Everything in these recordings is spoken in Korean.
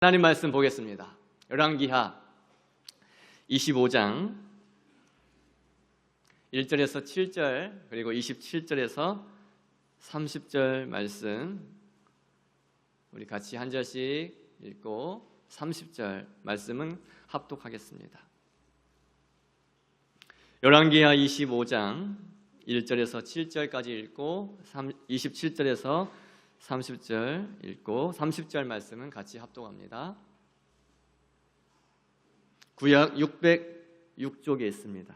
하나님 말씀 보겠습니다. 열왕기하 25장 1절에서 7절 그리고 27절에서 30절 말씀 우리 같이 한 절씩 읽고 30절 말씀은 합독하겠습니다. 열왕기하 25장 1절에서 7절까지 읽고 27절에서 30절 읽고 30절 말씀은 같이 합독합니다. 구약 606쪽에 있습니다.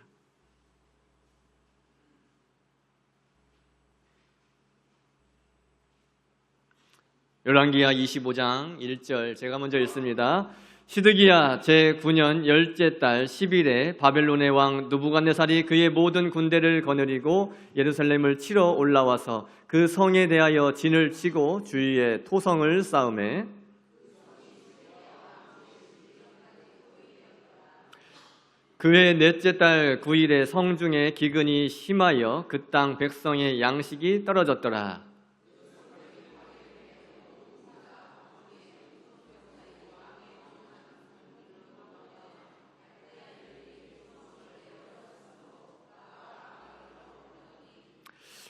열왕기하 25장 1절 제가 먼저 읽습니다. 시드기야 제9년 열째 달 10일에 바벨론의 왕 느부갓네살이 그의 모든 군대를 거느리고 예루살렘을 치러 올라와서 그 성에 대하여 진을 치고 주위에 토성을 쌓으매 그해 넷째 달 9일에 성중에 기근이 심하여 그 땅 백성의 양식이 떨어졌더라.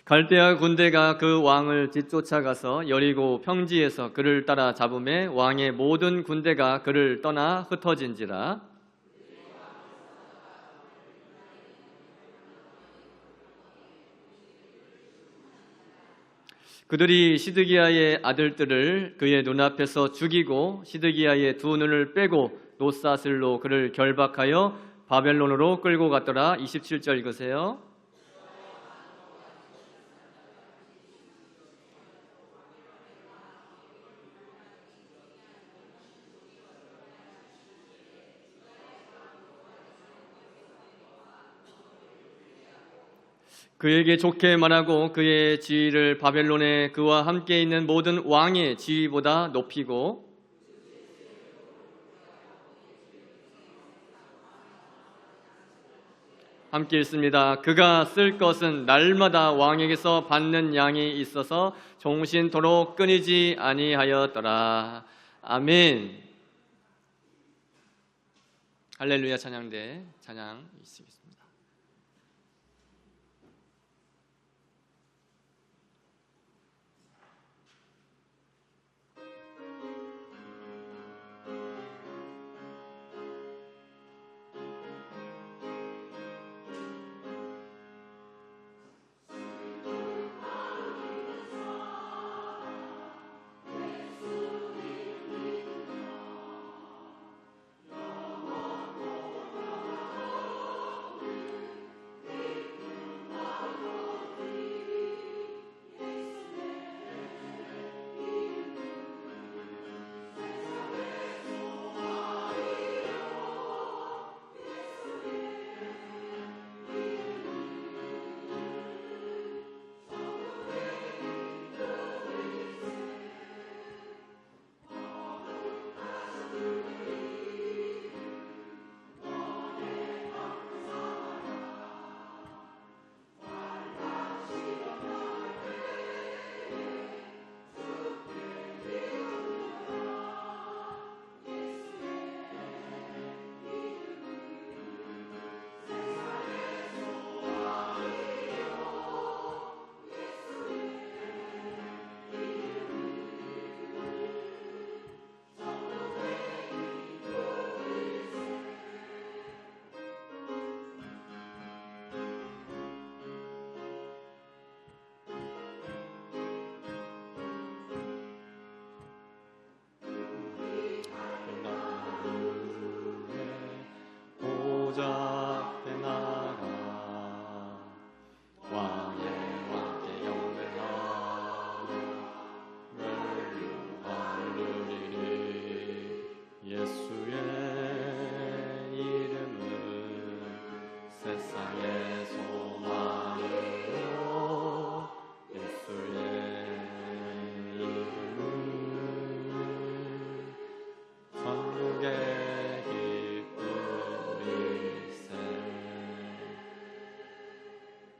갈대아 군대가 그 왕을 뒤쫓아가서 여리고 평지에서 그를 따라 잡음에 왕의 모든 군대가 그를 떠나 흩어진지라. 그들이 시드기야의 아들들을 그의 눈앞에서 죽이고 시드기야의 두 눈을 빼고 놋사슬로 그를 결박하여 바벨론으로 끌고 갔더라. 27절 읽으세요. 그에게 좋게 말하고 그의 지위를 바벨론에 그와 함께 있는 모든 왕의 지위보다 높이고 함께 읽습니다. 그가 쓸 것은 날마다 왕에게서 받는 양이 있어서 종신토록 끊이지 아니하였더라. 아멘. 할렐루야 찬양대 찬양 있습니다.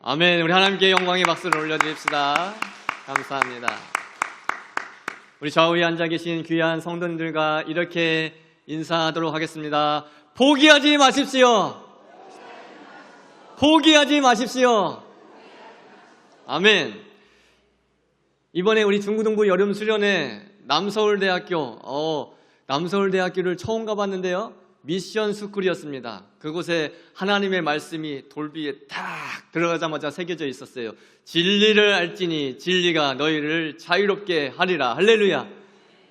아멘. 우리 하나님께 영광의 박수를 올려드립시다. 감사합니다. 우리 좌우에 앉아 계신 귀한 성도님들과 이렇게 인사하도록 하겠습니다. 포기하지 마십시오. 포기하지 마십시오. 아멘. 이번에 우리 중고등부 여름 수련회 남서울대학교를 처음 가봤는데요. 미션 스쿨이었습니다. 그곳에 하나님의 말씀이 돌비에 딱 들어가자마자 새겨져 있었어요. 진리를 알지니 진리가 너희를 자유롭게 하리라. 할렐루야.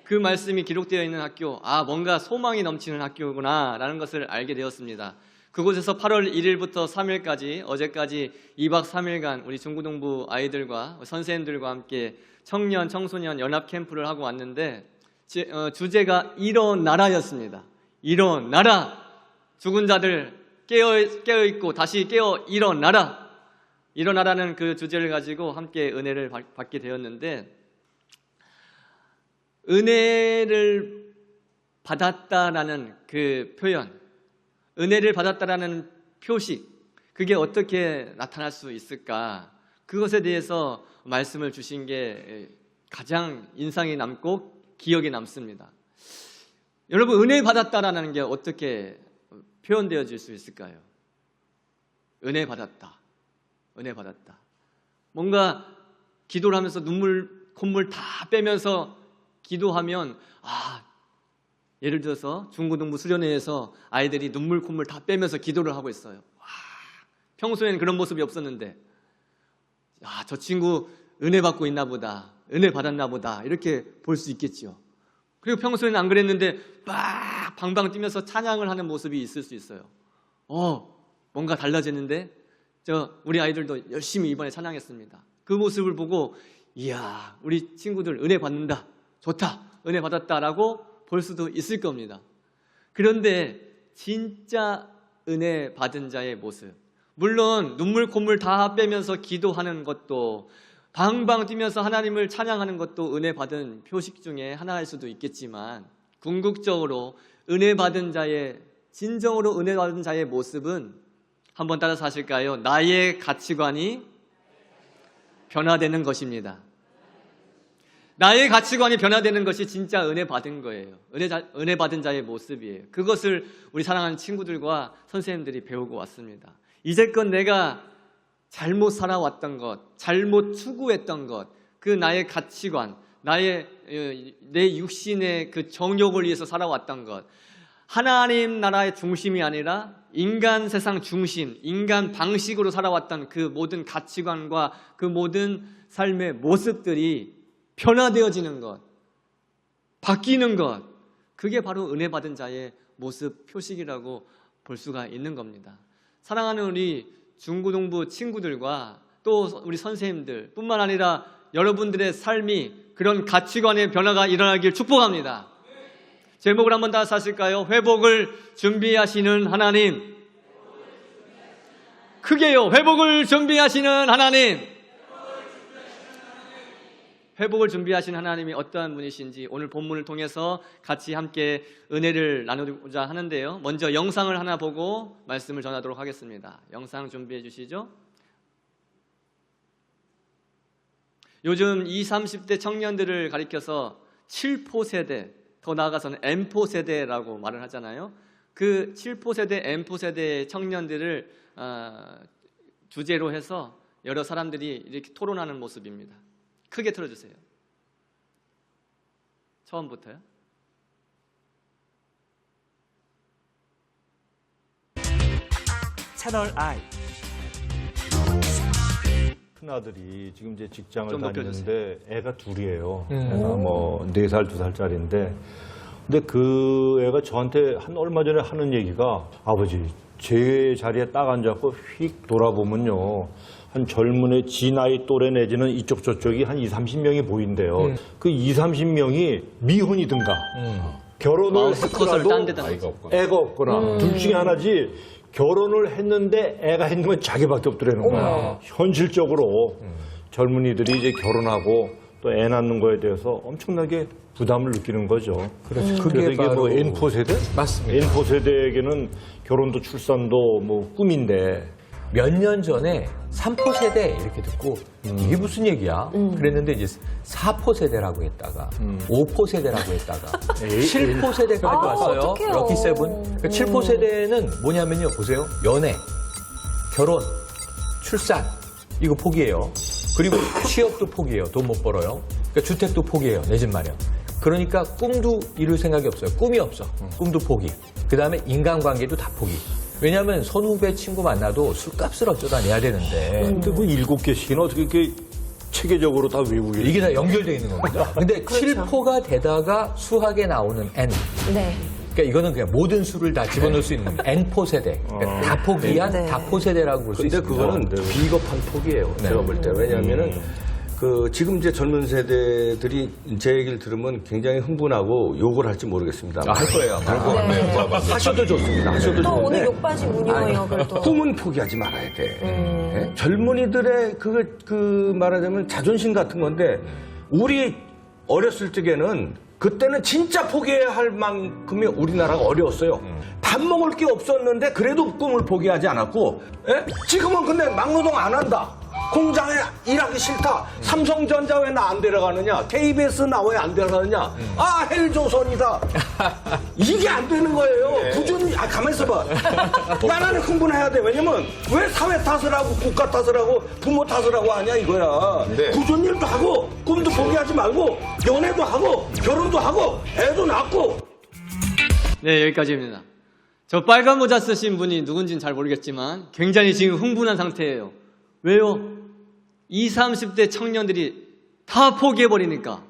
그 말씀이 기록되어 있는 학교, 뭔가 소망이 넘치는 학교구나 라는 것을 알게 되었습니다. 그곳에서 8월 1일부터 3일까지 어제까지 2박 3일간 우리 중고등부 아이들과 선생님들과 함께 청년, 청소년 연합 캠프를 하고 왔는데 주제가 일어나라였습니다. 일어나라. 죽은 자들 깨어있고 다시 깨어 일어나라. 일어나라는 그 주제를 가지고 함께 은혜를 받게 되었는데, 은혜를 받았다라는 그 표현, 은혜를 받았다라는 표식, 그게 어떻게 나타날 수 있을까? 그것에 대해서 말씀을 주신 게 가장 인상이 남고 기억에 남습니다. 여러분, 은혜 받았다라는 게 어떻게 표현되어질 수 있을까요? 은혜 받았다. 은혜 받았다. 뭔가 기도를 하면서 콧물 다 빼면서 기도하면, 예를 들어서 중고등부 수련회에서 아이들이 콧물 다 빼면서 기도를 하고 있어요. 평소에는 그런 모습이 없었는데, 저 친구 은혜 받고 있나 보다. 은혜 받았나 보다. 이렇게 볼 수 있겠죠. 그리고 평소에는 안 그랬는데 막 방방 뛰면서 찬양을 하는 모습이 있을 수 있어요. 뭔가 달라졌는데 우리 아이들도 열심히 이번에 찬양했습니다. 그 모습을 보고 이야, 우리 친구들 은혜 받는다. 좋다. 은혜 받았다라고 볼 수도 있을 겁니다. 그런데 진짜 은혜 받은 자의 모습, 물론 콧물 다 빼면서 기도하는 것도, 방방 뛰면서 하나님을 찬양하는 것도 은혜 받은 표식 중에 하나일 수도 있겠지만, 궁극적으로 은혜 받은 자의, 진정으로 은혜 받은 자의 모습은, 한번 따라서 하실까요? 나의 가치관이 변화되는 것입니다. 나의 가치관이 변화되는 것이 진짜 은혜 받은 거예요. 은혜 받은 자의 모습이에요. 그것을 우리 사랑하는 친구들과 선생님들이 배우고 왔습니다. 이제껏 내가 잘못 살아왔던 것, 잘못 추구했던 것, 그 나의 가치관, 내 육신의 그 정욕을 위해서 살아왔던 것, 하나님 나라의 중심이 아니라 인간 세상 중심, 인간 방식으로 살아왔던 그 모든 가치관과 그 모든 삶의 모습들이 변화되어지는 것, 바뀌는 것, 그게 바로 은혜 받은 자의 모습 표식이라고 볼 수가 있는 겁니다. 사랑하는 우리 중고등부 친구들과 또 우리 선생님들 뿐만 아니라 여러분들의 삶이 그런 가치관의 변화가 일어나길 축복합니다. 제목을 한번 다시 하실까요? 회복을 준비하시는 하나님. 크게요. 회복을 준비하시는 하나님. 회복을 준비하신 하나님이 어떠한 분이신지 오늘 본문을 통해서 같이 함께 은혜를 나누고자 하는데요. 먼저 영상을 하나 보고 말씀을 전하도록 하겠습니다. 영상 준비해 주시죠. 요즘 20, 30대 청년들을 가리켜서 7포 세대, 더 나아가서는 M포 세대라고 말을 하잖아요. 그 7포 세대, M포 세대의 청년들을 주제로 해서 여러 사람들이 이렇게 토론하는 모습입니다. 크게 틀어주세요. 처음부터요. 채널 I. 큰아들이 지금 이제 직장을 좀 다니는데 애가 둘이에요. 애가 뭐 4살, 2살짜리인데, 근데 그 애가 저한테 얼마 전에 하는 얘기가, 아버지, 제 자리에 딱 앉아서 휙 돌아보면요, 한 젊은 애, 지 나이 또래 내지는 이쪽 저쪽이 한 20, 30명이 보인대요. 그 20, 30명이 미혼이든가 결혼을 했더라도 애가 없거나 둘 중에 하나지, 결혼을 했는데 애가 있는 건 자기밖에 없더라는 거야. 현실적으로 젊은이들이 이제 결혼하고 또 애 낳는 거에 대해서 엄청나게 부담을 느끼는 거죠. 그렇죠. 그래서 이게 뭐 N포 세대? 맞습니다. N포 세대에게는 결혼도 출산도 뭐 꿈인데, 몇 년 전에 3포 세대 이렇게 듣고 이게 무슨 얘기야? 그랬는데 이제 4포 세대라고 했다가 5포 세대라고 했다가 7포 세대까지 왔어요. 어떡해요. 럭키 세븐. 그러니까 7포 세대는 뭐냐면요. 보세요. 연애, 결혼, 출산 이거 포기해요. 그리고 취업도 포기해요. 돈 못 벌어요. 그러니까 주택도 포기해요. 내 집 마련. 그러니까 꿈도 이룰 생각이 없어요. 꿈이 없어. 꿈도 포기. 그 다음에 인간관계도 다 포기. 왜냐하면 선후배 친구 만나도 술값을 어쩌다 내야 되는데 근데 그 7개씩이나 어떻게 이렇게 체계적으로 다 외우게 이게 다 연결되어 있는 겁니다. 근데 7포가 되다가 수학에 나오는 N. 네. 그러니까 이거는 그냥 모든 수를 다 집어넣을 수 있는 겁니다. N포 세대. 그러니까 다 포기한 네. 다포 세대라고 볼 수 근데 있습니다. 그거는 비겁한 포기예요. 제가 볼 때. 왜냐하면은 지금 이제 젊은 세대들이 제 얘기를 들으면 굉장히 흥분하고 욕을 할지 모르겠습니다. 할 거예요. 하셔도 좋습니다. 하셔도 또 오늘 좋은데 욕받이 문이에요, 그래도. 꿈은 포기하지 말아야 돼. 예? 젊은이들의 말하자면 자존심 같은 건데 우리 어렸을 적에는 그때는 진짜 포기해야 할 만큼의 우리나라가 어려웠어요. 밥 먹을 게 없었는데 그래도 꿈을 포기하지 않았고 예? 지금은 근데 막노동 안 한다. 공장에 일하기 싫다. 삼성전자 왜 나 안 데려가느냐? KBS 나 왜 안 데려가느냐? 아, 헬조선이다. 이게 안 되는 거예요. 꾸준히, 가만히 있어봐. 나라는 흥분해야 돼. 왜냐면 왜 사회 탓을 하고 국가 탓을 하고 부모 탓을 하고 하냐 이거야. 꾸준히 일도 하고 꿈도 포기하지 말고 연애도 하고 결혼도 하고 애도 낳고. 네, 여기까지입니다. 저 빨간 모자 쓰신 분이 누군지는 잘 모르겠지만 굉장히 지금 흥분한 상태예요. 왜요? 20, 30대 청년들이 다 포기해버리니까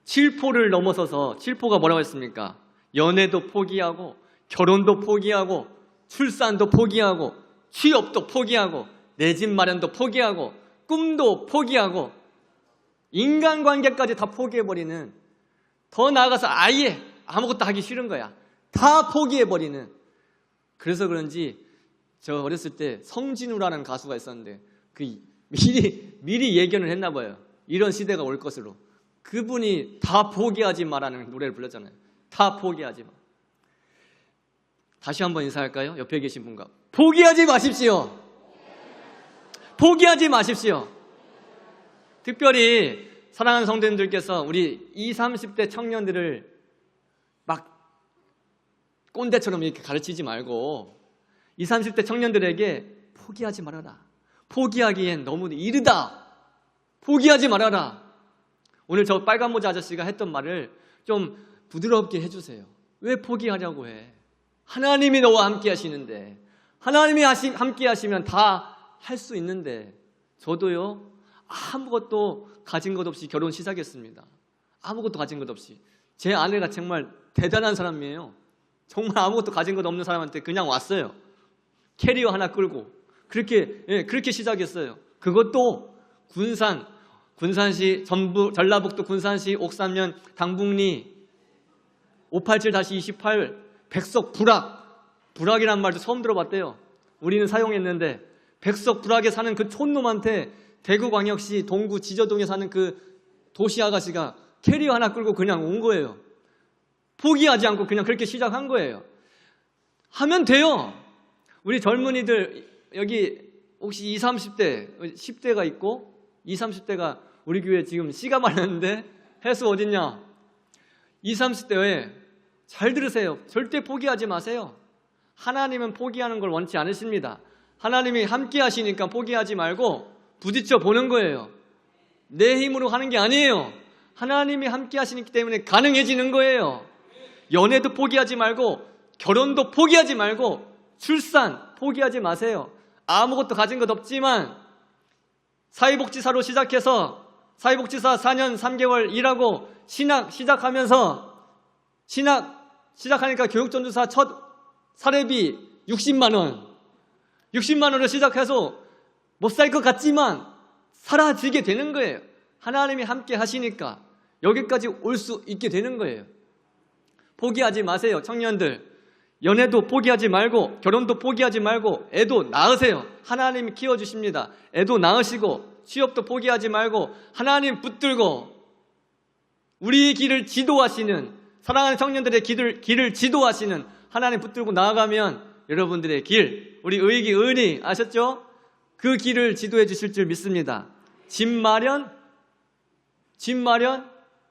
7포를 넘어서서 7포가 뭐라고 했습니까? 연애도 포기하고 결혼도 포기하고 출산도 포기하고 취업도 포기하고 내 집 마련도 포기하고 꿈도 포기하고 인간관계까지 다 포기해버리는, 더 나아가서 아예 아무것도 하기 싫은 거야. 다 포기해버리는. 그래서 그런지 저 어렸을 때 성진우라는 가수가 있었는데 미리 예견을 했나 봐요. 이런 시대가 올 것으로. 그분이 다 포기하지 마라는 노래를 불렀잖아요. 다 포기하지 마. 다시 한번 인사할까요? 옆에 계신 분과. 포기하지 마십시오. 포기하지 마십시오. 특별히 사랑하는 성도님들께서 우리 20, 30대 청년들을 막 꼰대처럼 이렇게 가르치지 말고 20, 30대 청년들에게 포기하지 말아라. 포기하기엔 너무 이르다. 포기하지 말아라. 오늘 저 빨간 모자 아저씨가 했던 말을 좀 부드럽게 해주세요. 왜 포기하려고 해? 하나님이 너와 함께 하시는데, 하나님이 함께 하시면 다 할 수 있는데. 저도요, 아무것도 가진 것 없이 결혼 시작했습니다. 아무것도 가진 것 없이. 제 아내가 정말 대단한 사람이에요. 정말 아무것도 가진 것 없는 사람한테 그냥 왔어요. 캐리어 하나 끌고. 그렇게 시작했어요. 그것도 군산시 전라북도 군산시 옥삼면 당북리 587-28 백석 불악이란 말도 처음 들어봤대요. 우리는 사용했는데 백석 불악에 사는 그 촌놈한테 대구광역시 동구 지저동에 사는 그 도시 아가씨가 캐리어 하나 끌고 그냥 온 거예요. 포기하지 않고 그냥 그렇게 시작한 거예요. 하면 돼요. 우리 젊은이들 여기 혹시 20, 30대, 10대가 있고 20, 30대가 우리 교회 지금 씨가 마르는데 해수 어딨냐? 20, 30대에 잘 들으세요. 절대 포기하지 마세요. 하나님은 포기하는 걸 원치 않으십니다. 하나님이 함께 하시니까 포기하지 말고 부딪혀 보는 거예요. 내 힘으로 하는 게 아니에요. 하나님이 함께 하시기 때문에 가능해지는 거예요. 연애도 포기하지 말고 결혼도 포기하지 말고 출산 포기하지 마세요. 아무것도 가진 것 없지만 사회복지사로 시작해서 사회복지사 4년 3개월 일하고 신학 시작하면서 시작하니까 교육전도사 첫 사례비 60만 원. 60만 원을 시작해서 못 살 것 같지만 사라지게 되는 거예요. 하나님이 함께 하시니까 여기까지 올 수 있게 되는 거예요. 포기하지 마세요, 청년들. 연애도 포기하지 말고 결혼도 포기하지 말고 애도 낳으세요. 하나님이 키워주십니다. 애도 낳으시고 취업도 포기하지 말고 하나님 붙들고 우리의 길을 지도하시는, 사랑하는 청년들의 길을 지도하시는 하나님 붙들고 나아가면 여러분들의 길, 우리 의기, 은이 아셨죠? 그 길을 지도해 주실 줄 믿습니다. 집 마련?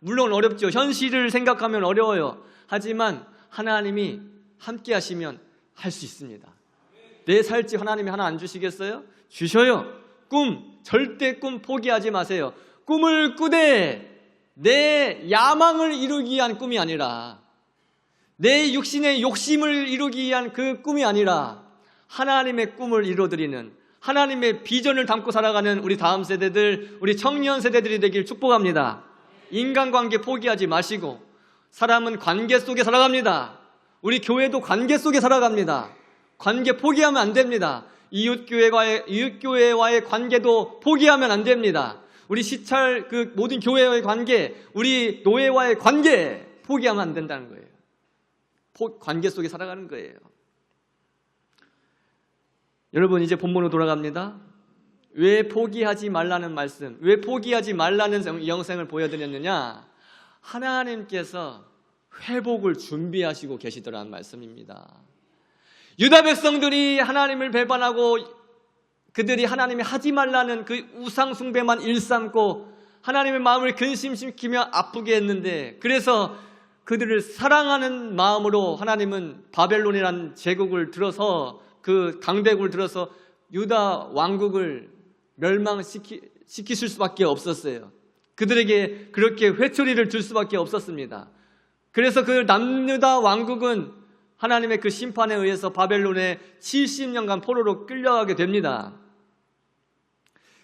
물론 어렵죠. 현실을 생각하면 어려워요. 하지만 하나님이 함께 하시면 할 수 있습니다. 내 살집 하나님이 하나 안 주시겠어요? 주셔요. 절대 꿈 포기하지 마세요. 꿈을 꾸되 내 야망을 이루기 위한 꿈이 아니라, 내 육신의 욕심을 이루기 위한 그 꿈이 아니라 하나님의 꿈을 이루어드리는, 하나님의 비전을 담고 살아가는 우리 다음 세대들, 우리 청년 세대들이 되길 축복합니다. 인간관계 포기하지 마시고, 사람은 관계 속에 살아갑니다. 우리 교회도 관계 속에 살아갑니다. 관계 포기하면 안 됩니다. 이웃교회와의 관계도 포기하면 안 됩니다. 우리 시찰 그 모든 교회와의 관계, 우리 노예와의 관계 포기하면 안 된다는 거예요. 관계 속에 살아가는 거예요. 여러분, 이제 본문으로 돌아갑니다. 왜 포기하지 말라는 말씀, 왜 포기하지 말라는 영생을 보여드렸느냐? 하나님께서 회복을 준비하시고 계시더라는 말씀입니다. 유다 백성들이 하나님을 배반하고 그들이 하나님이 하지 말라는 그 우상 숭배만 일삼고 하나님의 마음을 근심시키며 아프게 했는데, 그래서 그들을 사랑하는 마음으로 하나님은 바벨론이라는 제국을 들어서, 그 강대국을 들어서 유다 왕국을 멸망시키실 수밖에 없었어요. 그들에게 그렇게 회초리를 줄 수밖에 없었습니다. 그래서 그 남유다 왕국은 하나님의 그 심판에 의해서 바벨론에 70년간 포로로 끌려가게 됩니다.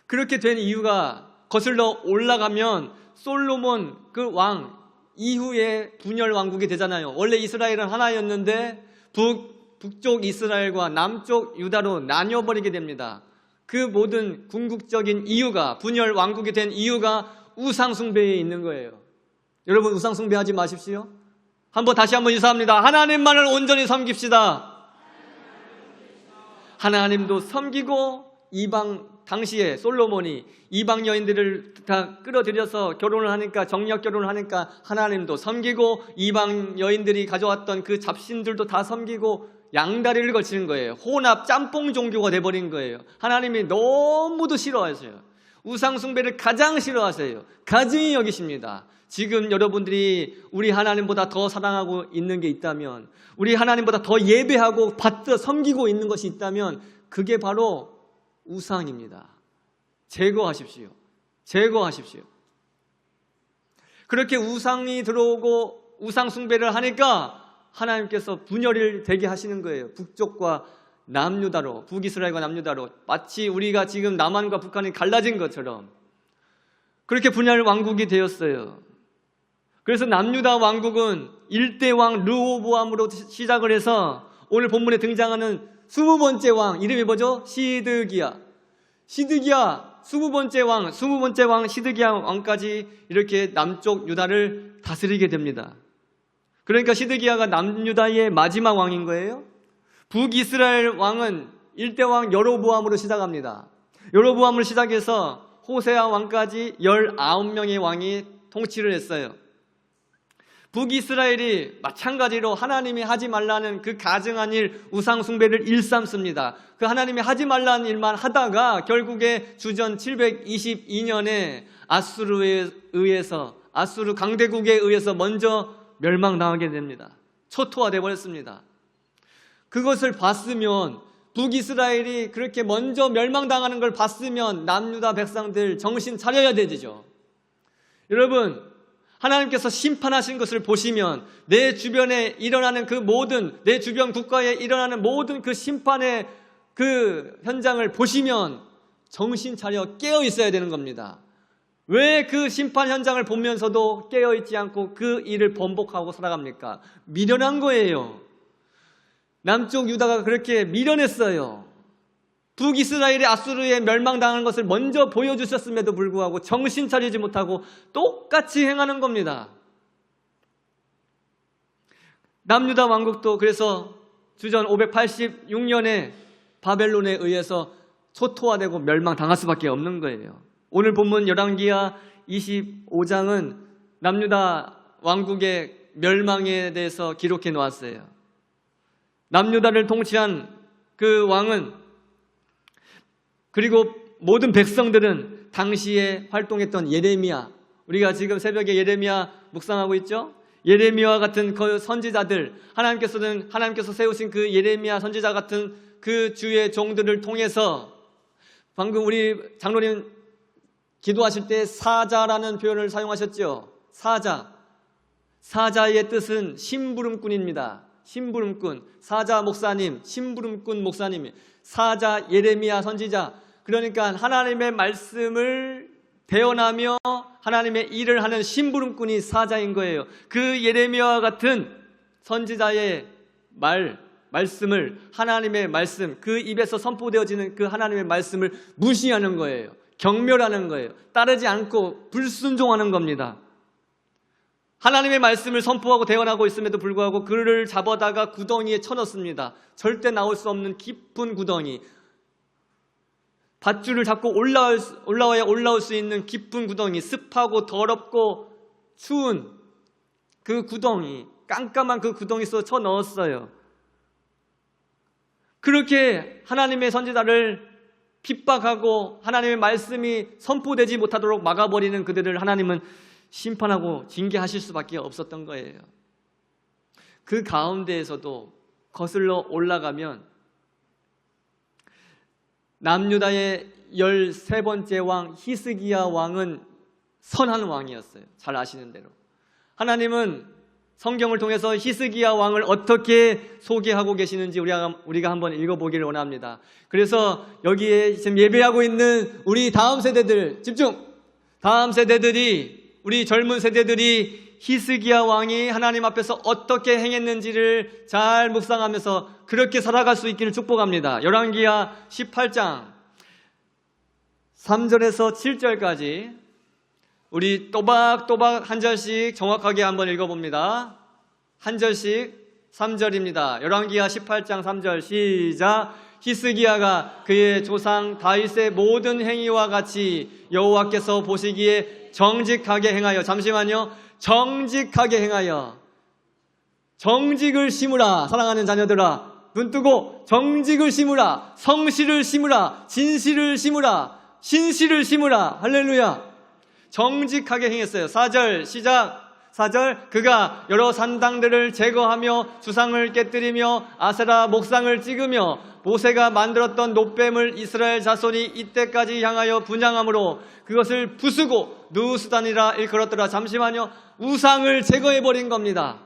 그렇게 된 이유가, 거슬러 올라가면 솔로몬 그 왕 이후에 분열 왕국이 되잖아요. 원래 이스라엘은 하나였는데 북쪽 이스라엘과 남쪽 유다로 나뉘어버리게 됩니다. 그 모든 궁극적인 이유가, 분열 왕국이 된 이유가 우상 숭배에 있는 거예요. 여러분, 우상 숭배하지 마십시오. 다시 한번 인사합니다. 하나님만을 온전히 섬깁시다. 하나님도 섬기고, 당시에 솔로몬이 이방 여인들을 다 끌어들여서 결혼을 하니까, 정력 결혼을 하니까 하나님도 섬기고, 이방 여인들이 가져왔던 그 잡신들도 다 섬기고 양다리를 걸치는 거예요. 혼합 짬뽕 종교가 돼버린 거예요. 하나님이 너무도 싫어하세요. 우상 숭배를 가장 싫어하세요. 가증히 여기십니다. 지금 여러분들이 우리 하나님보다 더 사랑하고 있는 게 있다면, 우리 하나님보다 더 예배하고 받들어 섬기고 있는 것이 있다면, 그게 바로 우상입니다. 제거하십시오. 그렇게 우상이 들어오고 우상 숭배를 하니까 하나님께서 분열을 되게 하시는 거예요. 북쪽과 남유다로, 북이스라엘과 남유다로, 마치 우리가 지금 남한과 북한이 갈라진 것처럼 그렇게 분열 왕국이 되었어요. 그래서 남유다 왕국은 1대 왕 르호보암으로 시작을 해서 오늘 본문에 등장하는 20번째 왕, 이름이 뭐죠? 시드기야, 20번째 왕 시드기야 왕까지 이렇게 남쪽 유다를 다스리게 됩니다. 그러니까 시드기야가 남유다의 마지막 왕인 거예요. 북이스라엘 왕은 1대 왕 여로보암으로 시작합니다. 여로보암을 시작해서 호세아 왕까지 19명의 왕이 통치를 했어요. 북이스라엘이 마찬가지로 하나님이 하지 말라는 그 가증한 일, 우상 숭배를 일삼습니다. 그 하나님이 하지 말라는 일만 하다가 결국에 주전 722년에 아수르에 의해서, 아수르 강대국에 의해서 먼저 멸망당하게 됩니다. 초토화돼 버렸습니다. 그것을 봤으면, 북이스라엘이 그렇게 먼저 멸망당하는 걸 봤으면 남유다 백성들 정신 차려야 되죠. 여러분, 하나님께서 심판하신 것을 보시면, 내 주변에 일어나는 그 모든, 내 주변 국가에 일어나는 모든 그 심판의 그 현장을 보시면 정신 차려 깨어 있어야 되는 겁니다. 왜 그 심판 현장을 보면서도 깨어 있지 않고 그 일을 번복하고 살아갑니까? 미련한 거예요. 남쪽 유다가 그렇게 미련했어요. 북이스라엘이 아수르에 멸망당하는 것을 먼저 보여주셨음에도 불구하고 정신 차리지 못하고 똑같이 행하는 겁니다. 남유다 왕국도 그래서 주전 586년에 바벨론에 의해서 초토화되고 멸망당할 수밖에 없는 거예요. 오늘 본문 열왕기하 25장은 남유다 왕국의 멸망에 대해서 기록해 놓았어요. 남유다를 통치한 그 왕은, 그리고 모든 백성들은 당시에 활동했던 예레미야, 우리가 지금 새벽에 예레미야 묵상하고 있죠? 예레미야와 같은 그 선지자들, 하나님께서 세우신 그 예레미야 선지자 같은 그 주의 종들을 통해서, 방금 우리 장로님 기도하실 때 사자라는 표현을 사용하셨죠? 사자의 뜻은 심부름꾼입니다. 심부름꾼, 사자 목사님, 심부름꾼 목사님, 사자 예레미야 선지자. 그러니까 하나님의 말씀을 대언하며 하나님의 일을 하는 심부름꾼이 사자인 거예요. 그 예레미야와 같은 선지자의 말씀을, 하나님의 말씀, 그 입에서 선포되어지는 그 하나님의 말씀을 무시하는 거예요. 경멸하는 거예요. 따르지 않고 불순종하는 겁니다. 하나님의 말씀을 선포하고 대언하고 있음에도 불구하고 그를 잡아다가 구덩이에 쳐넣습니다. 절대 나올 수 없는 깊은 구덩이, 밧줄을 잡고 올라와야 올라올 수 있는 깊은 구덩이, 습하고 더럽고 추운 그 구덩이, 깜깜한 그 구덩이 속에 쳐넣었어요. 그렇게 하나님의 선지자를 핍박하고 하나님의 말씀이 선포되지 못하도록 막아버리는 그들을 하나님은 심판하고 징계하실 수밖에 없었던 거예요. 그 가운데에서도 거슬러 올라가면 남유다의 13번째 왕 히스기야 왕은 선한 왕이었어요. 잘 아시는 대로. 하나님은 성경을 통해서 히스기야 왕을 어떻게 소개하고 계시는지 우리가 한번 읽어보기를 원합니다. 그래서 여기에 지금 예배하고 있는 우리 다음 세대들 집중! 다음 세대들이, 우리 젊은 세대들이 히스기야 왕이 하나님 앞에서 어떻게 행했는지를 잘 묵상하면서 그렇게 살아갈 수 있기를 축복합니다. 열왕기야 18장 3절에서 7절까지 우리 또박또박 한 절씩 정확하게 한번 읽어봅니다. 한 절씩 3절입니다. 열왕기야 18장 3절 시작. 히스기야가 그의 조상 다윗의 모든 행위와 같이 여호와께서 보시기에 정직하게 행하여, 잠시만요, 정직하게 행하여, 정직을 심으라. 사랑하는 자녀들아, 눈 뜨고 정직을 심으라, 성실을 심으라, 진실을 심으라, 신실을 심으라. 할렐루야. 정직하게 행했어요. 4절 시작. 4절 그가 여러 산당들을 제거하며 주상을 깨뜨리며 아세라 목상을 찍으며 모세가 만들었던 놋뱀을 이스라엘 자손이 이때까지 향하여 분향함으로 그것을 부수고 누수단이라 일컬었더라. 잠시만요. 우상을 제거해버린 겁니다.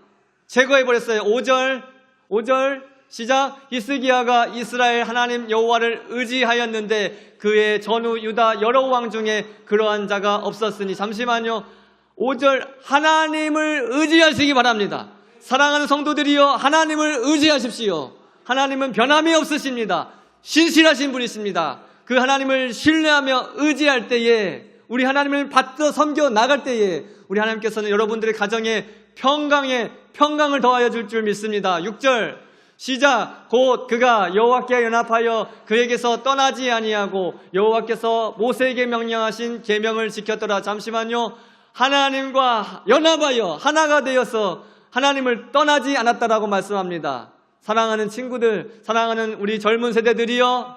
제거해버렸어요. 5절 시작. 히스기야가 이스라엘 하나님 여호와를 의지하였는데 그의 전후 유다 여러 왕 중에 그러한 자가 없었으니. 잠시만요. 5절 하나님을 의지하시기 바랍니다. 사랑하는 성도들이여, 하나님을 의지하십시오. 하나님은 변함이 없으십니다. 신실하신 분이십니다. 그 하나님을 신뢰하며 의지할 때에, 우리 하나님을 받들어 섬겨 나갈 때에 우리 하나님께서는 여러분들의 가정에 평강을 더하여 줄 줄 믿습니다. 6절 시작. 곧 그가 여호와께 연합하여 그에게서 떠나지 아니하고 여호와께서 모세에게 명령하신 계명을 지켰더라. 잠시만요. 하나님과 연합하여 하나가 되어서 하나님을 떠나지 않았다라고 말씀합니다. 사랑하는 친구들, 사랑하는 우리 젊은 세대들이여,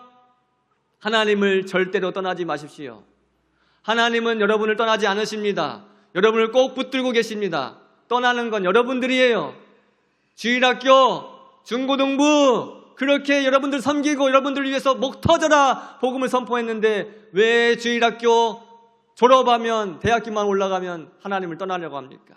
하나님을 절대로 떠나지 마십시오. 하나님은 여러분을 떠나지 않으십니다. 여러분을 꼭 붙들고 계십니다. 떠나는 건 여러분들이에요. 주일학교, 중고등부 그렇게 여러분들 섬기고 여러분들을 위해서 목 터져라 복음을 선포했는데 왜 주일학교 졸업하면, 대학교만 올라가면 하나님을 떠나려고 합니까?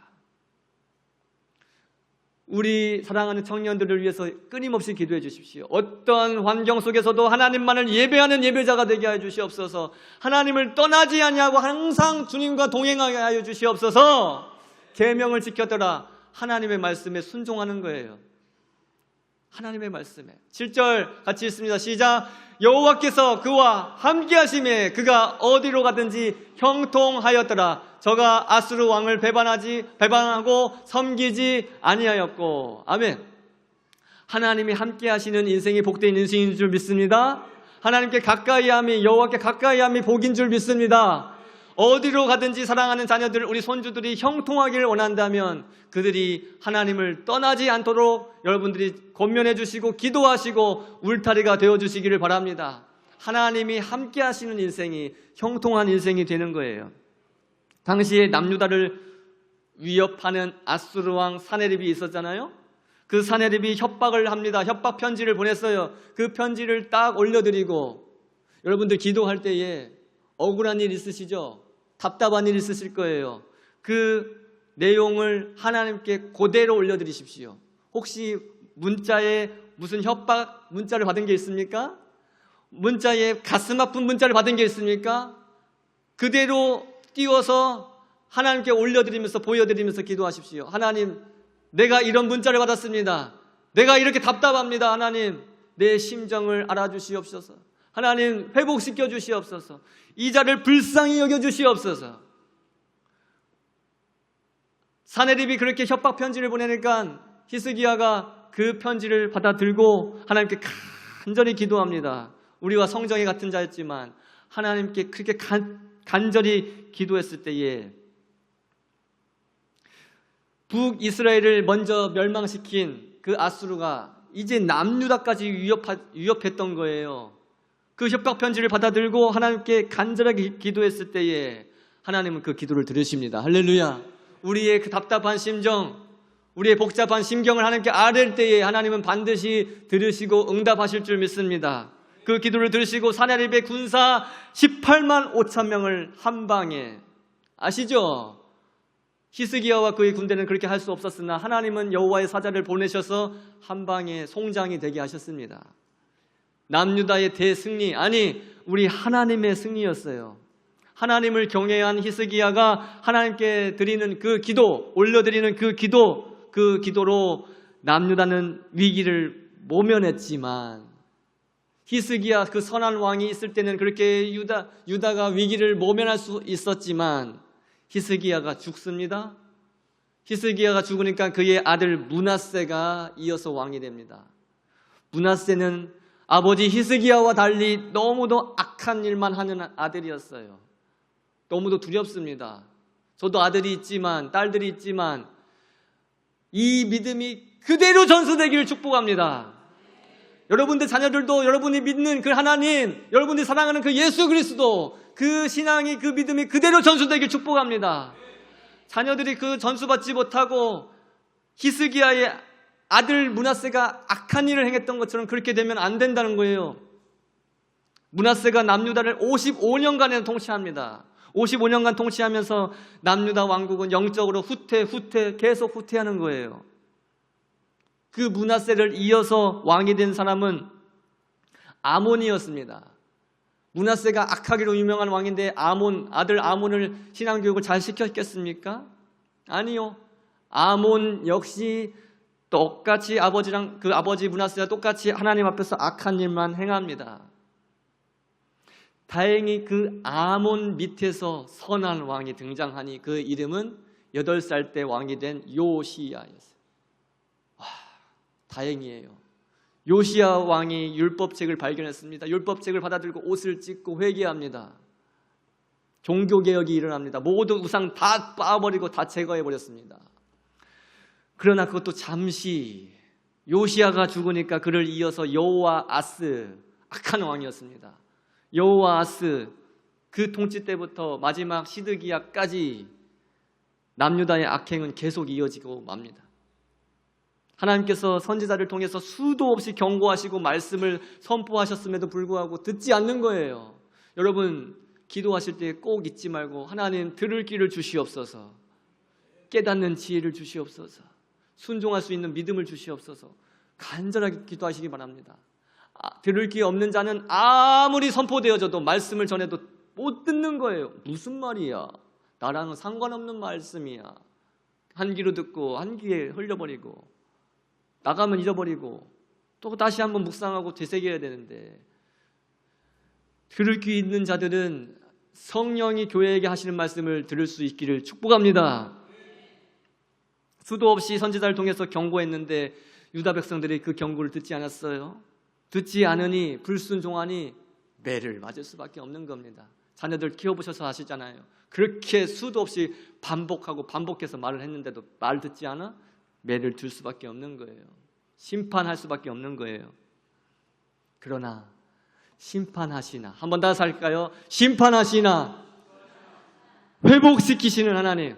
우리 사랑하는 청년들을 위해서 끊임없이 기도해 주십시오. 어떤 환경 속에서도 하나님만을 예배하는 예배자가 되게 하여 주시옵소서. 하나님을 떠나지 아니하고 항상 주님과 동행하게 하여 주시옵소서. 계명을 지켰더라. 하나님의 말씀에 순종하는 거예요. 하나님의 말씀에. 7절 같이 읽습니다. 시작. 여호와께서 그와 함께 하심에 그가 어디로 가든지 형통하였더라. 저가 아수르 왕을 배반하고 섬기지 아니하였고. 아멘. 하나님이 함께 하시는 인생이 복된 인생인 줄 믿습니다. 하나님께 가까이함이, 여호와께 가까이함이 복인 줄 믿습니다. 어디로 가든지 사랑하는 자녀들, 우리 손주들이 형통하기를 원한다면 그들이 하나님을 떠나지 않도록 여러분들이 권면해 주시고 기도하시고 울타리가 되어 주시기를 바랍니다. 하나님이 함께 하시는 인생이 형통한 인생이 되는 거예요. 당시에 남유다를 위협하는 아수르 왕 사네립이 있었잖아요. 그 사네립이 협박을 합니다. 협박 편지를 보냈어요. 그 편지를 딱 올려드리고, 여러분들 기도할 때에 억울한 일 있으시죠? 답답한 일 있으실 거예요. 그 내용을 하나님께 그대로 올려드리십시오. 혹시 문자에 무슨 협박 문자를 받은 게 있습니까? 문자에 가슴 아픈 문자를 받은 게 있습니까? 그대로 띄워서 하나님께 올려드리면서 보여드리면서 기도하십시오. 하나님, 내가 이런 문자를 받았습니다. 내가 이렇게 답답합니다. 하나님, 내 심정을 알아주시옵소서. 하나님, 회복시켜 주시옵소서. 이 자를 불쌍히 여겨 주시옵소서. 사네립이 그렇게 협박 편지를 보내니까 히스기야가 그 편지를 받아 들고 하나님께 간절히 기도합니다. 우리와 성정이 같은 자였지만 하나님께 그렇게 간절히 기도했을 때에 북이스라엘을 먼저 멸망시킨 그 아수르가 이제 남유다까지 위협했던 거예요. 그 협박 편지를 받아들고 하나님께 간절하게 기도했을 때에 하나님은 그 기도를 들으십니다. 할렐루야. 우리의 그 답답한 심정, 우리의 복잡한 심경을 하나님께 아뢰을 때에 하나님은 반드시 들으시고 응답하실 줄 믿습니다. 그 기도를 들으시고 사네립의 군사 18만 5천 명을 한 방에, 아시죠? 히스기야와 그의 군대는 그렇게 할 수 없었으나 하나님은 여호와의 사자를 보내셔서 한 방에 송장이 되게 하셨습니다. 남유다의 대승리, 아니 우리 하나님의 승리였어요. 하나님을 경외한 히스기야가 하나님께 드리는 그 기도, 올려드리는 그 기도로 남유다는 위기를 모면했지만, 히스기야 그 선한 왕이 있을 때는 그렇게 유다가 위기를 모면할 수 있었지만 히스기야가 죽습니다. 히스기야가 죽으니까 그의 아들 므낫세가 이어서 왕이 됩니다. 므낫세는 아버지 히스기야와 달리 너무도 악한 일만 하는 아들이었어요. 너무도 두렵습니다. 저도 아들이 있지만 딸들이 있지만 이 믿음이 그대로 전수되기를 축복합니다. 여러분들 자녀들도 여러분이 믿는 그 하나님, 여러분들이 사랑하는 그 예수 그리스도, 그 신앙이, 그 믿음이 그대로 전수되길 축복합니다. 자녀들이 그 전수받지 못하고 히스기야의 아들 므낫세가 악한 일을 행했던 것처럼 그렇게 되면 안 된다는 거예요. 므낫세가 남유다를 55년간 통치합니다. 55년간 통치하면서 남유다 왕국은 영적으로 계속 후퇴하는 거예요. 그 므낫세를 이어서 왕이 된 사람은 아몬이었습니다. 므낫세가 악하기로 유명한 왕인데 아들 아몬을 신앙교육을 잘 시켰겠습니까? 아니요. 아몬 역시 똑같이 그 아버지 므낫세와 똑같이 하나님 앞에서 악한 일만 행합니다. 다행히 그 아몬 밑에서 선한 왕이 등장하니 그 이름은 8살 때 왕이 된 요시야였어요. 다행이에요. 요시야 왕이 율법책을 발견했습니다. 율법책을 받아들고 옷을 찢고 회개합니다. 종교개혁이 일어납니다. 모두 우상 다 빠버리고 다 제거해버렸습니다. 그러나 그것도 잠시, 요시야가 죽으니까 그를 이어서 여호와아스, 악한 왕이었습니다. 여호와아스, 그 통치 때부터 마지막 시드기야까지 남유다의 악행은 계속 이어지고 맙니다. 하나님께서 선지자를 통해서 수도 없이 경고하시고 말씀을 선포하셨음에도 불구하고 듣지 않는 거예요. 여러분, 기도하실 때 꼭 잊지 말고 하나님 들을 귀를 주시옵소서, 깨닫는 지혜를 주시옵소서, 순종할 수 있는 믿음을 주시옵소서, 간절하게 기도하시기 바랍니다. 들을 귀 없는 자는 아무리 선포되어져도 말씀을 전해도 못 듣는 거예요. 무슨 말이야? 나랑은 상관없는 말씀이야. 한 귀로 듣고 한 귀에 흘려버리고 나가면 잊어버리고 또 다시 한번 묵상하고 되새겨야 되는데, 들을 귀 있는 자들은 성령이 교회에게 하시는 말씀을 들을 수 있기를 축복합니다. 수도 없이 선지자를 통해서 경고했는데 유다 백성들이 그 경고를 듣지 않았어요. 듣지 않으니, 불순종하니 매를 맞을 수밖에 없는 겁니다. 자녀들 키워보셔서 아시잖아요. 그렇게 수도 없이 반복하고 반복해서 말을 했는데도 말 듣지 않아? 매를 들 수밖에 없는 거예요. 심판할 수밖에 없는 거예요. 그러나 심판하시나, 한 번 다시 할까요? 심판하시나, 회복시키시는 하나님.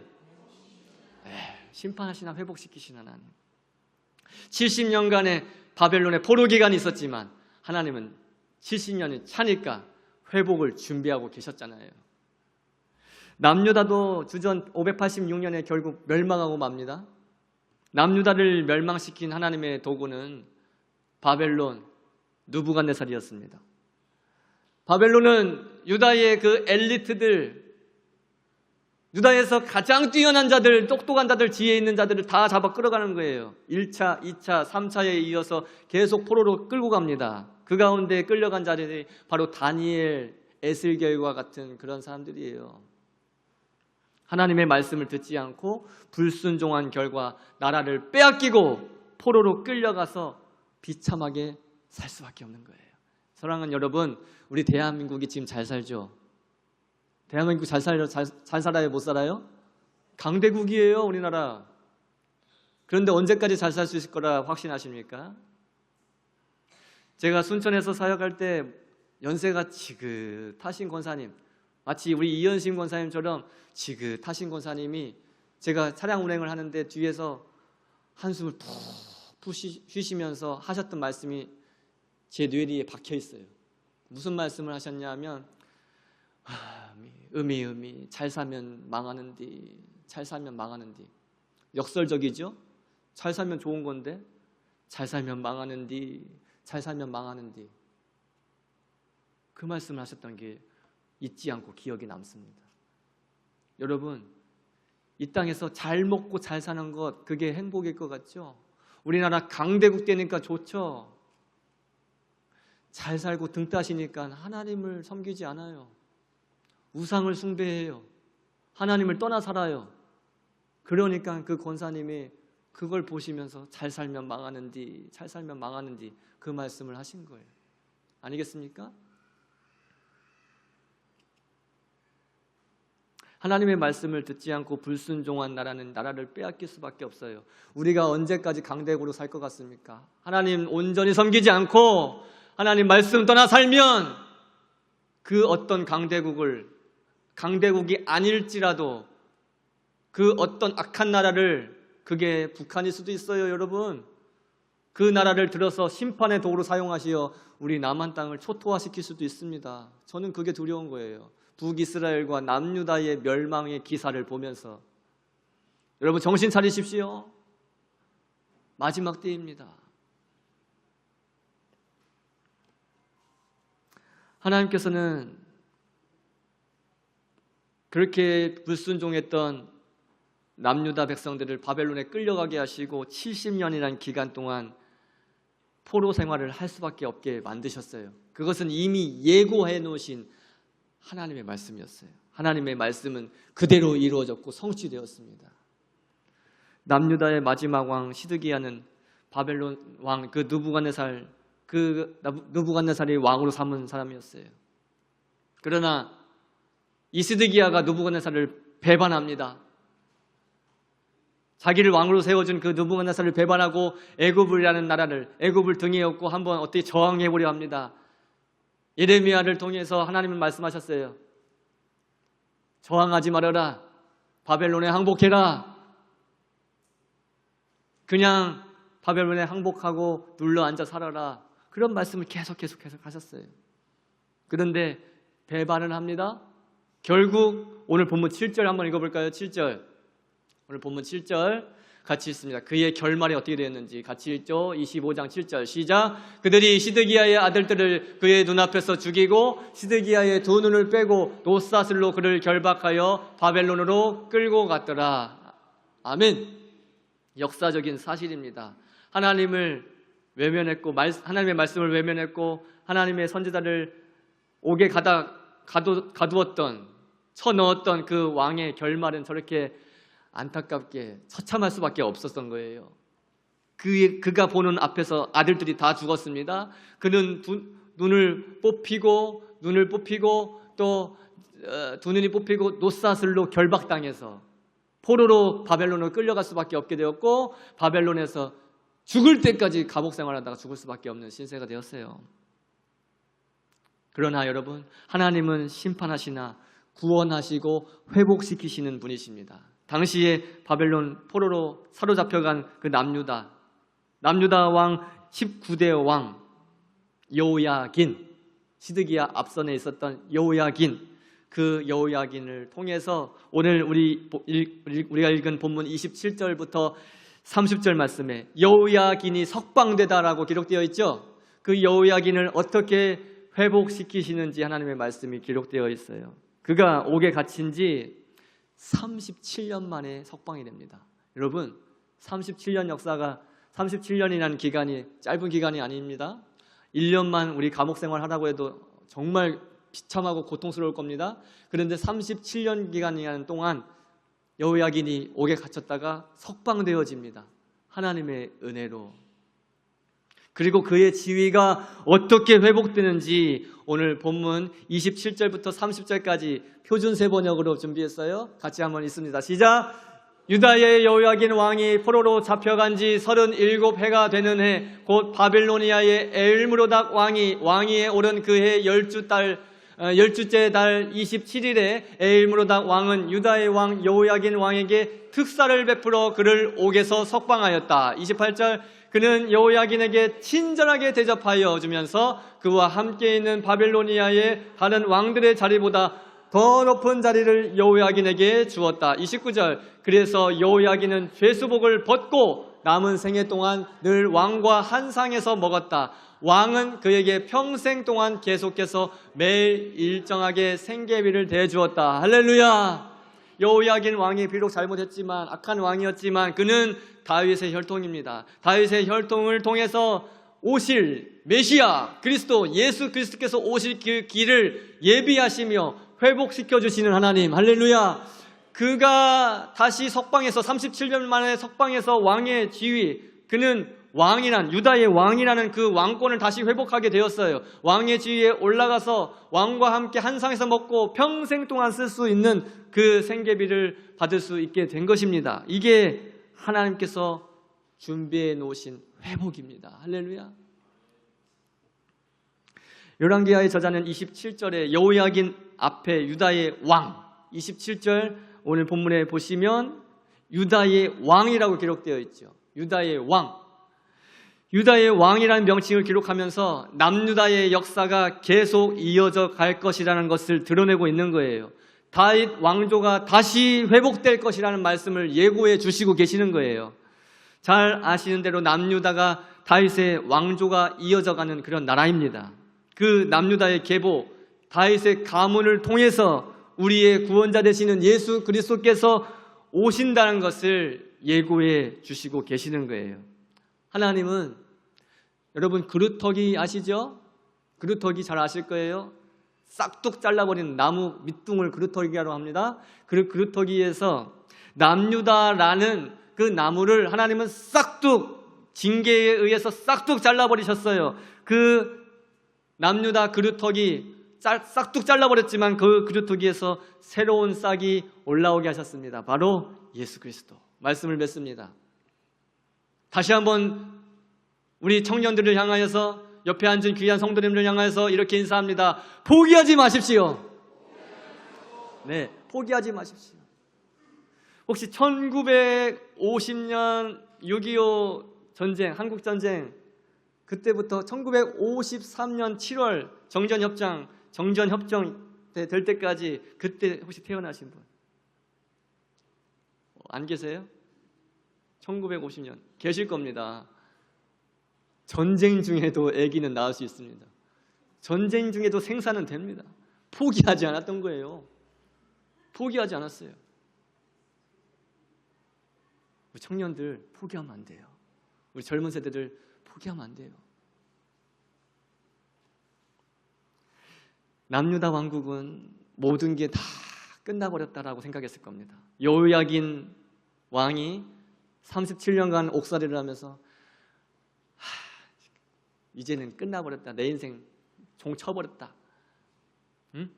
심판하시나 회복시키시는 하나님. 70년간의 바벨론의 포로 기간이 있었지만 하나님은 70년이 차니까 회복을 준비하고 계셨잖아요. 남유다도 주전 586년에 결국 멸망하고 맙니다. 남유다를 멸망시킨 하나님의 도구는 바벨론 느부갓네살이었습니다. 바벨론은 유다의 그 엘리트들, 유다에서 가장 뛰어난 자들, 똑똑한 자들, 지혜 있는 자들을 다 잡아 끌어가는 거예요. 1차, 2차, 3차에 이어서 계속 포로로 끌고 갑니다. 그 가운데 끌려간 자들이 바로 다니엘, 에스겔과 같은 그런 사람들이에요. 하나님의 말씀을 듣지 않고 불순종한 결과 나라를 빼앗기고 포로로 끌려가서 비참하게 살 수밖에 없는 거예요. 사랑하는 여러분, 우리 대한민국이 지금 잘 살죠? 대한민국 잘 살아요? 못 살아요? 강대국이에요, 우리나라. 그런데 언제까지 잘 살 수 있을 거라 확신하십니까? 제가 순천에서 사역할 때 연세가 지긋하신 권사님, 마치 우리 이현심 권사님처럼 지긋하신 권사님이 제가 차량 운행을 하는데 뒤에서 한숨을 푹 쉬시면서 하셨던 말씀이 제 뇌리에 박혀 있어요. 무슨 말씀을 하셨냐면 음이 잘 살면 망하는디, 잘 살면 망하는디. 역설적이죠? 잘 살면 좋은 건데 잘 살면 망하는디, 잘 살면 망하는디. 그 말씀을 하셨던 게 잊지 않고 기억이 남습니다. 여러분, 이 땅에서 잘 먹고 잘 사는 것, 그게 행복일 것 같죠? 우리나라 강대국 되니까 좋죠? 잘 살고 등 따시니까 하나님을 섬기지 않아요. 우상을 숭배해요. 하나님을 떠나 살아요. 그러니까 그 권사님이 그걸 보시면서 잘 살면 망하는디, 잘 살면 망하는디 그 말씀을 하신 거예요. 아니겠습니까? 하나님의 말씀을 듣지 않고 불순종한 나라는 나라를 빼앗길 수밖에 없어요. 우리가 언제까지 강대국으로 살 것 같습니까? 하나님 온전히 섬기지 않고 하나님 말씀 떠나 살면 그 어떤 강대국이 아닐지라도 그 어떤 악한 나라를, 그게 북한일 수도 있어요, 여러분. 그 나라를 들어서 심판의 도구로 사용하시어 우리 남한 땅을 초토화시킬 수도 있습니다. 저는 그게 두려운 거예요. 북이스라엘과 남유다의 멸망의 기사를 보면서 여러분 정신 차리십시오. 마지막 때입니다. 하나님께서는 그렇게 불순종했던 남유다 백성들을 바벨론에 끌려가게 하시고 70년이라는 기간 동안 포로 생활을 할 수밖에 없게 만드셨어요. 그것은 이미 예고해 놓으신 하나님의 말씀이었어요. 하나님의 말씀은 그대로 이루어졌고 성취되었습니다. 남유다의 마지막 왕 시드기야는 바벨론 왕 그 느부갓네살이 왕으로 삼은 사람이었어요. 그러나 이 시드기야가 느부갓네살을 배반합니다. 자기를 왕으로 세워준 그 느부갓네살을 배반하고 애굽이라는 나라를, 애굽을 등에 업고 한번 어떻게 저항해보려 합니다. 예레미야를 통해서 하나님은 말씀하셨어요. 저항하지 말아라. 바벨론에 항복해라. 그냥 바벨론에 항복하고 눌러앉아 살아라. 그런 말씀을 계속 하셨어요. 그런데 배반을 합니다. 결국 오늘 본문 7절 한번 읽어볼까요? 7절. 오늘 본문 7절 같이 읽습니다. 그의 결말이 어떻게 되었는지 같이 읽죠. 25장 7절 시작. 그들이 시드기야의 아들들을 그의 눈앞에서 죽이고 시드기야의 두 눈을 빼고 노사슬로 그를 결박하여 바벨론으로 끌고 갔더라. 아멘. 역사적인 사실입니다. 하나님을 외면했고 하나님의 말씀을 외면했고 하나님의 선지자를 옥에 가두었던, 쳐넣었던 그 왕의 결말은 저렇게 안타깝게 처참할 수밖에 없었던 거예요. 그가 보는 앞에서 아들들이 다 죽었습니다. 그는 눈을 뽑히고 또 두 눈이 뽑히고 노사슬로 결박당해서 포로로 바벨론으로 끌려갈 수밖에 없게 되었고 바벨론에서 죽을 때까지 감옥 생활하다가 죽을 수밖에 없는 신세가 되었어요. 그러나 여러분, 하나님은 심판하시나 구원하시고 회복시키시는 분이십니다. 당시에 바벨론 포로로 사로잡혀간 그 남유다 왕 19대 왕 여호야긴, 시드기야 앞선에 있었던 여호야긴, 그 여호야긴을 통해서 오늘 우리가 읽은 본문 27절부터 30절 말씀에 여호야긴이 석방되다라고 기록되어 있죠. 그 여호야긴을 어떻게 회복시키시는지 하나님의 말씀이 기록되어 있어요. 그가 옥에 갇힌 지 37년 만에 석방이 됩니다. 여러분, 37년 역사가 37년이라는 기간이 짧은 기간이 아닙니다. 1년만 우리 감옥 생활 하라고 해도 정말 비참하고 고통스러울 겁니다. 그런데 37년 기간이라는 동안 여호야긴이 옥에 갇혔다가 석방되어집니다. 하나님의 은혜로. 그리고 그의 지위가 어떻게 회복되는지 오늘 본문 27절부터 30절까지 표준세 번역으로 준비했어요. 같이 한번 읽습니다. 시작! 유다의 여호야긴 왕이 포로로 잡혀간 지 37해가 되는 해 곧 바빌로니아의 엘므로닥 왕위에 오른 그해 10주째 달 27일에 엘므로닥 왕은 유다의 왕 여호야긴 왕에게 특사를 베풀어 그를 옥에서 석방하였다. 28절, 그는 여호야긴에게 친절하게 대접하여 주면서 그와 함께 있는 바빌로니아의 다른 왕들의 자리보다 더 높은 자리를 여호야긴에게 주었다. 29절, 그래서 여호야긴은 죄수복을 벗고 남은 생애 동안 늘 왕과 한 상에서 먹었다. 왕은 그에게 평생 동안 계속해서 매일 일정하게 생계비를 대주었다. 할렐루야! 여호야긴 왕이 비록 잘못했지만, 악한 왕이었지만 그는 다윗의 혈통입니다. 다윗의 혈통을 통해서 오실 메시아 그리스도, 예수 그리스도께서 오실 그 길을 예비하시며 회복시켜 주시는 하나님. 할렐루야! 그가 다시 석방해서 37년 만에 석방해서 왕의 지위, 그는 왕이란, 유다의 왕이라는 그 왕권을 다시 회복하게 되었어요. 왕의 지위에 올라가서 왕과 함께 한 상에서 먹고 평생 동안 쓸 수 있는 그 생계비를 받을 수 있게 된 것입니다. 이게 하나님께서 준비해 놓으신 회복입니다. 할렐루야. 열왕기하의 저자는 27절에 여호야긴 앞에 유다의 왕, 27절 오늘 본문에 보시면 유다의 왕이라고 기록되어 있죠. 유다의 왕. 유다의 왕이라는 명칭을 기록하면서 남유다의 역사가 계속 이어져 갈 것이라는 것을 드러내고 있는 거예요. 다윗 왕조가 다시 회복될 것이라는 말씀을 예고해 주시고 계시는 거예요. 잘 아시는 대로 남유다가 다윗의 왕조가 이어져 가는 그런 나라입니다. 그 남유다의 계보, 다윗의 가문을 통해서 우리의 구원자 되시는 예수 그리스도께서 오신다는 것을 예고해 주시고 계시는 거예요. 하나님은, 여러분 그루터기 아시죠? 그루터기 잘 아실 거예요. 싹둑 잘라버린 나무 밑둥을 그루터기라고 합니다. 그 그루터기에서 남유다라는 그 나무를 하나님은 싹둑, 징계에 의해서 싹둑 잘라버리셨어요. 그 남유다 그루터기 싹둑 잘라버렸지만 그 그루터기에서 새로운 싹이 올라오게 하셨습니다. 바로 예수 그리스도. 말씀을 맺습니다. 다시 한번 우리 청년들을 향하여서, 옆에 앉은 귀한 성도님들을 향하여서 이렇게 인사합니다. 포기하지 마십시오. 네, 포기하지 마십시오. 혹시 1950년 6.25 전쟁, 한국전쟁, 그때부터 1953년 7월 정전협정 될 때까지 그때 혹시 태어나신 분? 안 계세요? 1950년 계실 겁니다. 전쟁 중에도 아기는 낳을 수 있습니다. 전쟁 중에도 생산은 됩니다. 포기하지 않았던 거예요. 포기하지 않았어요. 우리 청년들 포기하면 안 돼요. 우리 젊은 세대들 포기하면 안 돼요. 남유다 왕국은 모든 게 다 끝나버렸다라고 생각했을 겁니다. 여호야긴 왕이 37년간 옥살이를 하면서 이제는 끝나버렸다. 내 인생 종 쳐버렸다. 응?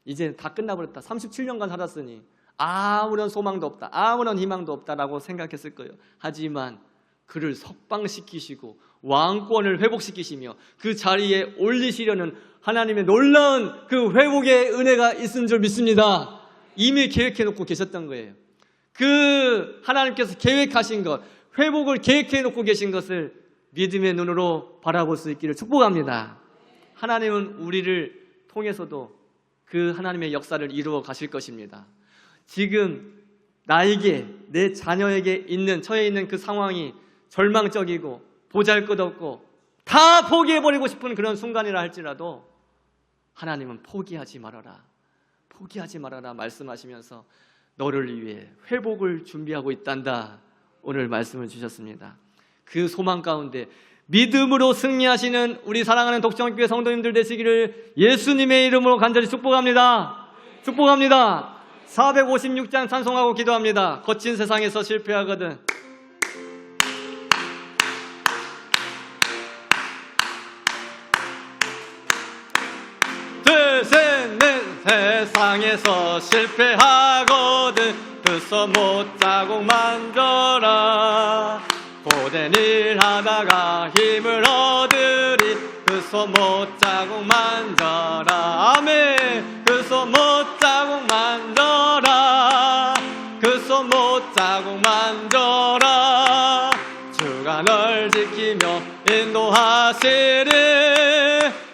이제 다 끝나버렸다. 37년간 살았으니 아무런 소망도 없다. 아무런 희망도 없다라고 생각했을 거예요. 하지만 그를 석방시키시고 왕권을 회복시키시며 그 자리에 올리시려는 하나님의 놀라운 그 회복의 은혜가 있은 줄 믿습니다. 이미 계획해 놓고 계셨던 거예요. 그 하나님께서 계획하신 것, 회복을 계획해 놓고 계신 것을 믿음의 눈으로 바라볼 수 있기를 축복합니다. 하나님은 우리를 통해서도 그 하나님의 역사를 이루어 가실 것입니다. 지금 나에게, 내 자녀에게 처해 있는 그 상황이 절망적이고 보잘것없고 다 포기해버리고 싶은 그런 순간이라 할지라도 하나님은 포기하지 말아라, 포기하지 말아라 말씀하시면서 너를 위해 회복을 준비하고 있단다, 오늘 말씀을 주셨습니다. 그 소망 가운데 믿음으로 승리하시는 우리 사랑하는 독성교회 성도님들 되시기를 예수님의 이름으로 간절히 축복합니다. 축복합니다. 456장 찬송하고 기도합니다. 거친 세상에서 실패하거든 세상에서 실패하거든 그 손못 자국 만져라. 고된 일 하다가 힘을 얻으리 그 손못 자국 만져라. 아멘. 그 손못 자국 만져라. 그 손못 자국 만져라. 주가 널 지키며 인도하시리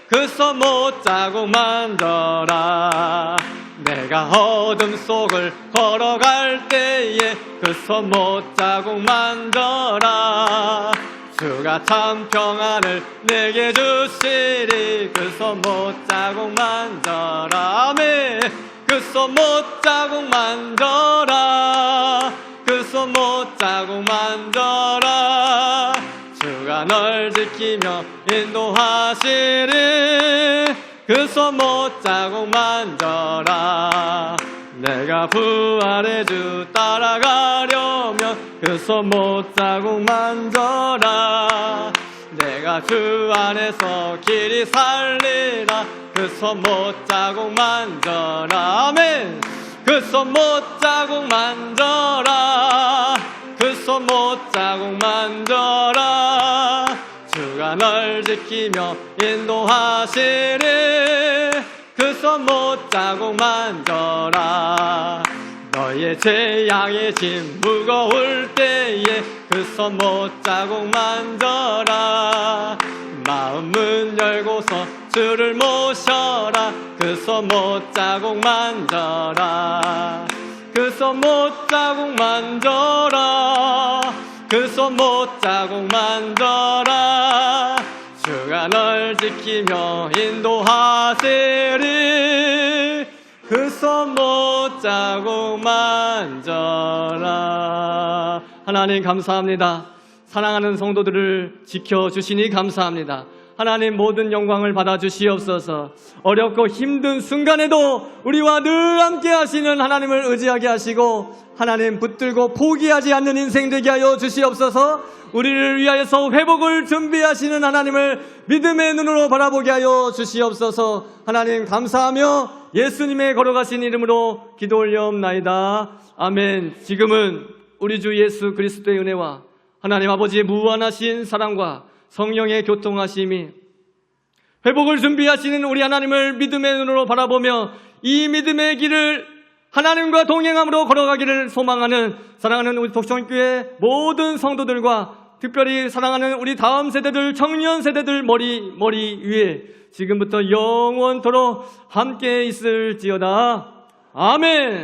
그 손못 자국 만져라. 내가 어둠 속을 걸어갈 때에 그 손못 자국 만져라. 주가 참 평안을 내게 주시리 그 손못 자국 만져라. 아멘. 그 손못 자국 만져라. 그 손못 자국 만져라. 주가 널 지키며 인도하시리 그 손못 자국 만져라. 내가 부활의 주 따라가려면 그 손못 자국 만져라. 내가 주 안에서 길이 살리라 그 손못 자국 만져라. 아멘. 그 손못 자국 만져라. 그 손못 자국 만져라. 주가 널 지키며 인도하시리 그 손못 자국 만져라. 너의 재앙의 짐 무거울 때에 그 손못 자국 만져라. 마음 문 열고서 주를 모셔라 그 손못 자국 만져라. 그 손못 자국 만져라. 그 손못 자국 만져라. 주가 널 지키며 인도하시리 그 손못 자국 만져라. 하나님 감사합니다. 사랑하는 성도들을 지켜주시니 감사합니다. 하나님 모든 영광을 받아주시옵소서. 어렵고 힘든 순간에도 우리와 늘 함께 하시는 하나님을 의지하게 하시고 하나님 붙들고 포기하지 않는 인생 되게 하여 주시옵소서. 우리를 위하여서 회복을 준비하시는 하나님을 믿음의 눈으로 바라보게 하여 주시옵소서. 하나님 감사하며 예수님의 걸어가신 이름으로 기도 올려옵나이다. 아멘. 지금은 우리 주 예수 그리스도의 은혜와 하나님 아버지의 무한하신 사랑과 성령의 교통하심이 회복을 준비하시는 우리 하나님을 믿음의 눈으로 바라보며 이 믿음의 길을 하나님과 동행함으로 걸어가기를 소망하는 사랑하는 우리 독성교회 모든 성도들과 특별히 사랑하는 우리 다음 세대들, 청년 세대들 머리 위에 지금부터 영원토록 함께 있을지어다. 아멘.